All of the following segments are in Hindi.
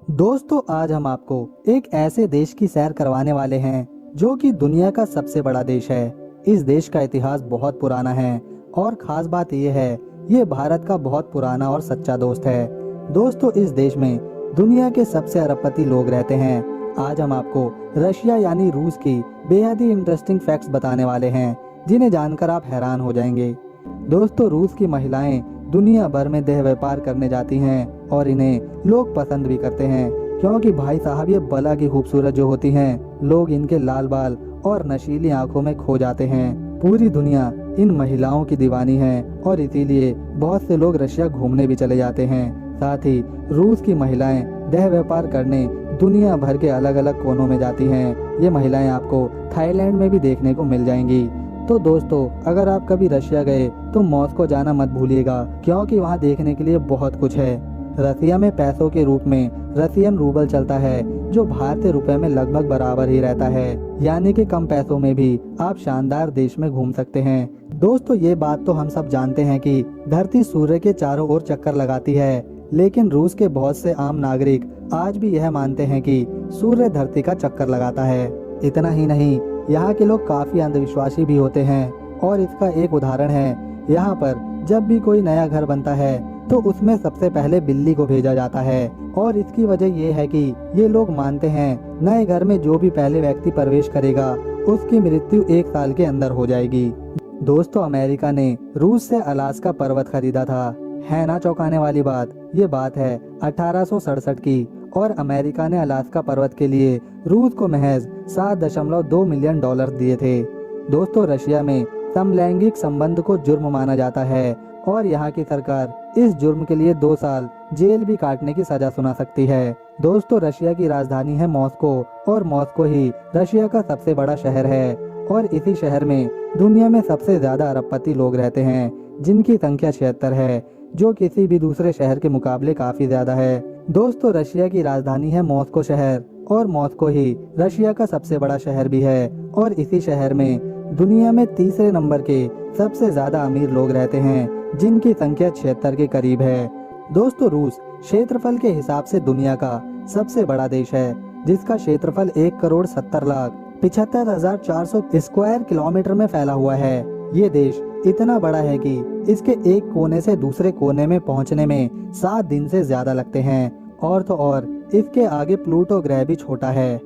दोस्तों आज हम आपको एक ऐसे देश की सैर करवाने वाले हैं जो कि दुनिया का सबसे बड़ा देश है। इस देश का इतिहास बहुत पुराना है और खास बात यह है ये भारत का बहुत पुराना और सच्चा दोस्त है। दोस्तों इस देश में दुनिया के सबसे अरबपति लोग रहते हैं। आज हम आपको रशिया यानी रूस की बेहद ही इंटरेस्टिंग फैक्ट्स बताने वाले हैं जिन्हें जानकर आप हैरान हो जाएंगे। दोस्तों रूस की महिलाएं दुनिया भर में देह व्यापार करने जाती हैं और इन्हें लोग पसंद भी करते हैं क्योंकि भाई साहब ये बला की खूबसूरत जो होती हैं, लोग इनके लाल बाल और नशीली आंखों में खो जाते हैं। पूरी दुनिया इन महिलाओं की दीवानी है और इसीलिए बहुत से लोग रशिया घूमने भी चले जाते हैं। साथ ही रूस की महिलाएं देह व्यापार करने दुनिया भर के अलग अलग कोनों में जाती हैं। ये महिलाएं आपको थाईलैंड में भी देखने को मिल जाएंगी। तो दोस्तों अगर आप कभी रशिया गए तो मॉस्को जाना मत भूलिएगा क्योंकि वहाँ देखने के लिए बहुत कुछ है। रसिया में पैसों के रूप में रसियन रूबल चलता है जो भारतीय रुपए में लगभग बराबर ही रहता है, यानी कि कम पैसों में भी आप शानदार देश में घूम सकते हैं। दोस्तों ये बात तो हम सब जानते हैं कि धरती सूर्य के चारों ओर चक्कर लगाती है, लेकिन रूस के बहुत से आम नागरिक आज भी यह मानते हैं कि सूर्य धरती का चक्कर लगाता है। इतना ही नहीं, यहाँ के लोग काफी अंधविश्वासी भी होते हैं और इसका एक उदाहरण है, यहाँ पर जब भी कोई नया घर बनता है तो उसमें सबसे पहले बिल्ली को भेजा जाता है और इसकी वजह ये है कि ये लोग मानते हैं नए घर में जो भी पहले व्यक्ति प्रवेश करेगा उसकी मृत्यु 1 साल के अंदर हो जाएगी। दोस्तों अमेरिका ने रूस से अलास्का पर्वत खरीदा था। है ना चौंकाने वाली बात। ये बात है 1867 की और अमेरिका ने अलास्का पर्वत के लिए रूस को महज $7.2 मिलियन दिए थे। दोस्तों रशिया में समलैंगिक संबंध को जुर्म माना जाता है और यहाँ की सरकार इस जुर्म के लिए 2 साल जेल भी काटने की सजा सुना सकती है। दोस्तों रशिया की राजधानी है मॉस्को और मॉस्को ही रशिया का सबसे बड़ा शहर है और इसी शहर में दुनिया में सबसे ज्यादा अरबपति लोग रहते हैं जिनकी संख्या 76 है, जो किसी भी दूसरे शहर के मुकाबले काफी ज्यादा है। दोस्तों रशिया की राजधानी है मॉस्को शहर और मॉस्को ही रशिया का सबसे बड़ा शहर भी है और इसी शहर में दुनिया में तीसरे नंबर के सबसे ज्यादा अमीर लोग रहते हैं जिनकी संख्या 76 के करीब है। दोस्तों रूस क्षेत्रफल के हिसाब से दुनिया का सबसे बड़ा देश है जिसका क्षेत्रफल 1,70,75,400 स्क्वायर किलोमीटर में फैला हुआ है। ये देश इतना बड़ा है कि इसके एक कोने से दूसरे कोने में पहुंचने में 7 दिन से ज्यादा लगते हैं और तो और इसके आगे प्लूटो ग्रह भी छोटा है।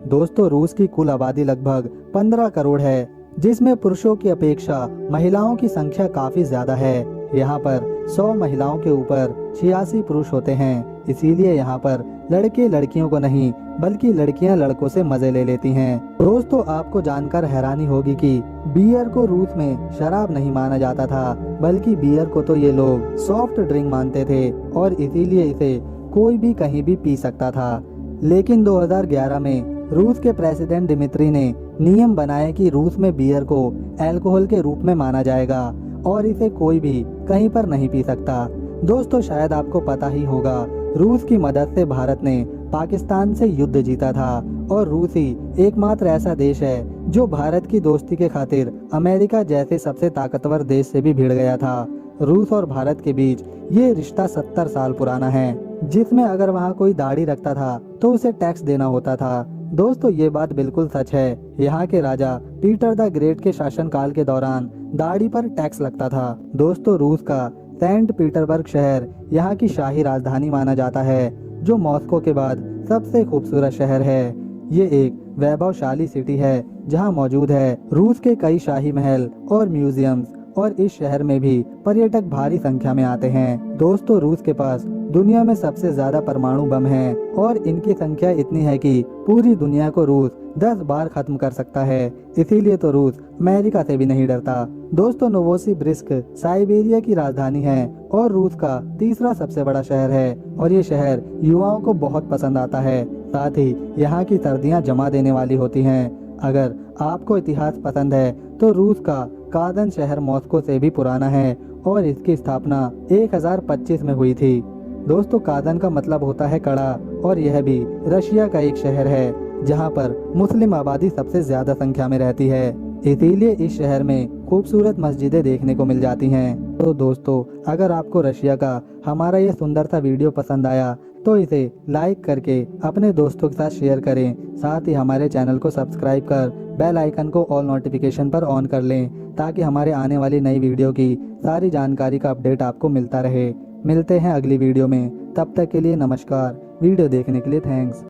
दोस्तों रूस की कुल आबादी लगभग 15 करोड़ है जिसमें पुरुषों की अपेक्षा महिलाओं की संख्या काफी ज्यादा है। यहाँ पर 100 महिलाओं के ऊपर 86 पुरुष होते हैं, इसीलिए यहाँ पर लड़के लड़कियों को नहीं बल्कि लड़कियाँ लड़कों से मजे ले लेती हैं। दोस्तों आपको जानकर हैरानी होगी कि बियर को रूस में शराब नहीं माना जाता था बल्कि बियर को तो ये लोग सॉफ्ट ड्रिंक मानते थे और इसीलिए इसे कोई भी कहीं भी पी सकता था। लेकिन 2011 में रूस के प्रेसिडेंट दिमित्री ने नियम बनाए कि रूस में बियर को अल्कोहल के रूप में माना जाएगा और इसे कोई भी कहीं पर नहीं पी सकता। दोस्तों शायद आपको पता ही होगा रूस की मदद से भारत ने पाकिस्तान से युद्ध जीता था और रूस ही एकमात्र ऐसा देश है जो भारत की दोस्ती के खातिर अमेरिका जैसे सबसे ताकतवर देश से भी भिड़ गया था। रूस और भारत के बीच ये रिश्ता 70 साल पुराना है जिसमें अगर वहाँ कोई दाढ़ी रखता था तो उसे टैक्स देना होता था। दोस्तों ये बात बिल्कुल सच है। यहाँ के राजा पीटर द ग्रेट के शासनकाल के दौरान दाढ़ी पर टैक्स लगता था। दोस्तों रूस का सेंट पीटरबर्ग शहर यहाँ की शाही राजधानी माना जाता है जो मॉस्को के बाद सबसे खूबसूरत शहर है। ये एक वैभवशाली सिटी है जहाँ मौजूद है रूस के कई शाही महल और म्यूजियम्स और इस शहर में भी पर्यटक भारी संख्या में आते हैं। दोस्तों रूस के पास दुनिया में सबसे ज्यादा परमाणु बम हैं और इनकी संख्या इतनी है कि पूरी दुनिया को रूस 10 बार खत्म कर सकता है। इसीलिए तो रूस अमेरिका से भी नहीं डरता। दोस्तों नोवोसिबिर्स्क साइबेरिया की राजधानी है और रूस का तीसरा सबसे बड़ा शहर है और ये शहर युवाओं को बहुत पसंद आता है। साथ ही यहाँ की सर्दियाँ जमा देने वाली होती हैं। अगर आपको इतिहास पसंद है तो रूस का कादन शहर मॉस्को से भी पुराना है और इसकी स्थापना 1025 में हुई थी। दोस्तों कादन का मतलब होता है कड़ा और यह भी रशिया का एक शहर है जहां पर मुस्लिम आबादी सबसे ज्यादा संख्या में रहती है। इसीलिए इस शहर में खूबसूरत मस्जिदें देखने को मिल जाती हैं। तो दोस्तों अगर आपको रशिया का हमारा ये सुंदर सा वीडियो पसंद आया तो इसे लाइक करके अपने दोस्तों के साथ शेयर करें। साथ ही हमारे चैनल को सब्सक्राइब कर बेल आइकन को ऑल नोटिफिकेशन पर ऑन कर लें, ताकि हमारे आने वाली नई वीडियो की सारी जानकारी का अपडेट आपको मिलता रहे। मिलते हैं अगली वीडियो में, तब तक के लिए नमस्कार। वीडियो देखने के लिए थैंक्स।